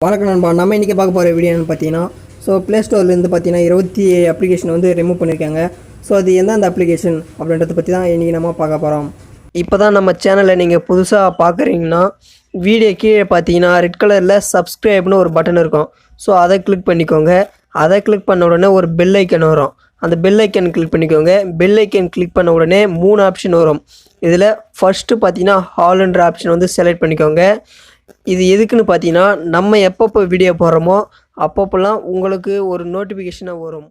வணக்கம் நண்பா. நம்ம இன்றைக்கி பார்க்க போகிற வீடியோன்னு பார்த்தீங்கன்னா ப்ளே ஸ்டோர்லேருந்து பார்த்தீங்கன்னா 27 அப்ளிகேஷன் வந்து ரிமூவ் பண்ணியிருக்காங்க. அது எந்தெந்த அப்ளிகேஷன் அப்படின்றத பற்றி தான் இன்றைக்கி நம்ம பார்க்க போகிறோம். இப்போ தான் நம்ம சேனலில் நீங்கள் புதுசாக பார்க்குறீங்கன்னா வீடியோ கீழே பார்த்தீங்கன்னா ரெட் கலரில் சப்ஸ்கிரைப்னு ஒரு பட்டன் இருக்கும். அதை கிளிக் பண்ணிக்கோங்க. அதை கிளிக் பண்ண உடனே ஒரு பெல் ஐக்கன் வரும். அந்த பெல் ஐக்கன் கிளிக் பண்ணிக்கோங்க. பெல் ஐக்கன் கிளிக் பண்ண உடனே 3 ஆப்ஷன் வரும். இதில் ஃபஸ்ட்டு பார்த்தீங்கன்னா ஹால்ன்ற ஆப்ஷன் வந்து செலக்ட் பண்ணிக்கோங்க. இது எதுக்குன்னு பார்த்தீங்கன்னா நம்ம எப்பப்போ வீடியோ போடுறோமோ அப்பப்போலாம் உங்களுக்கு ஒரு நோட்டிஃபிகேஷனாக வரும்.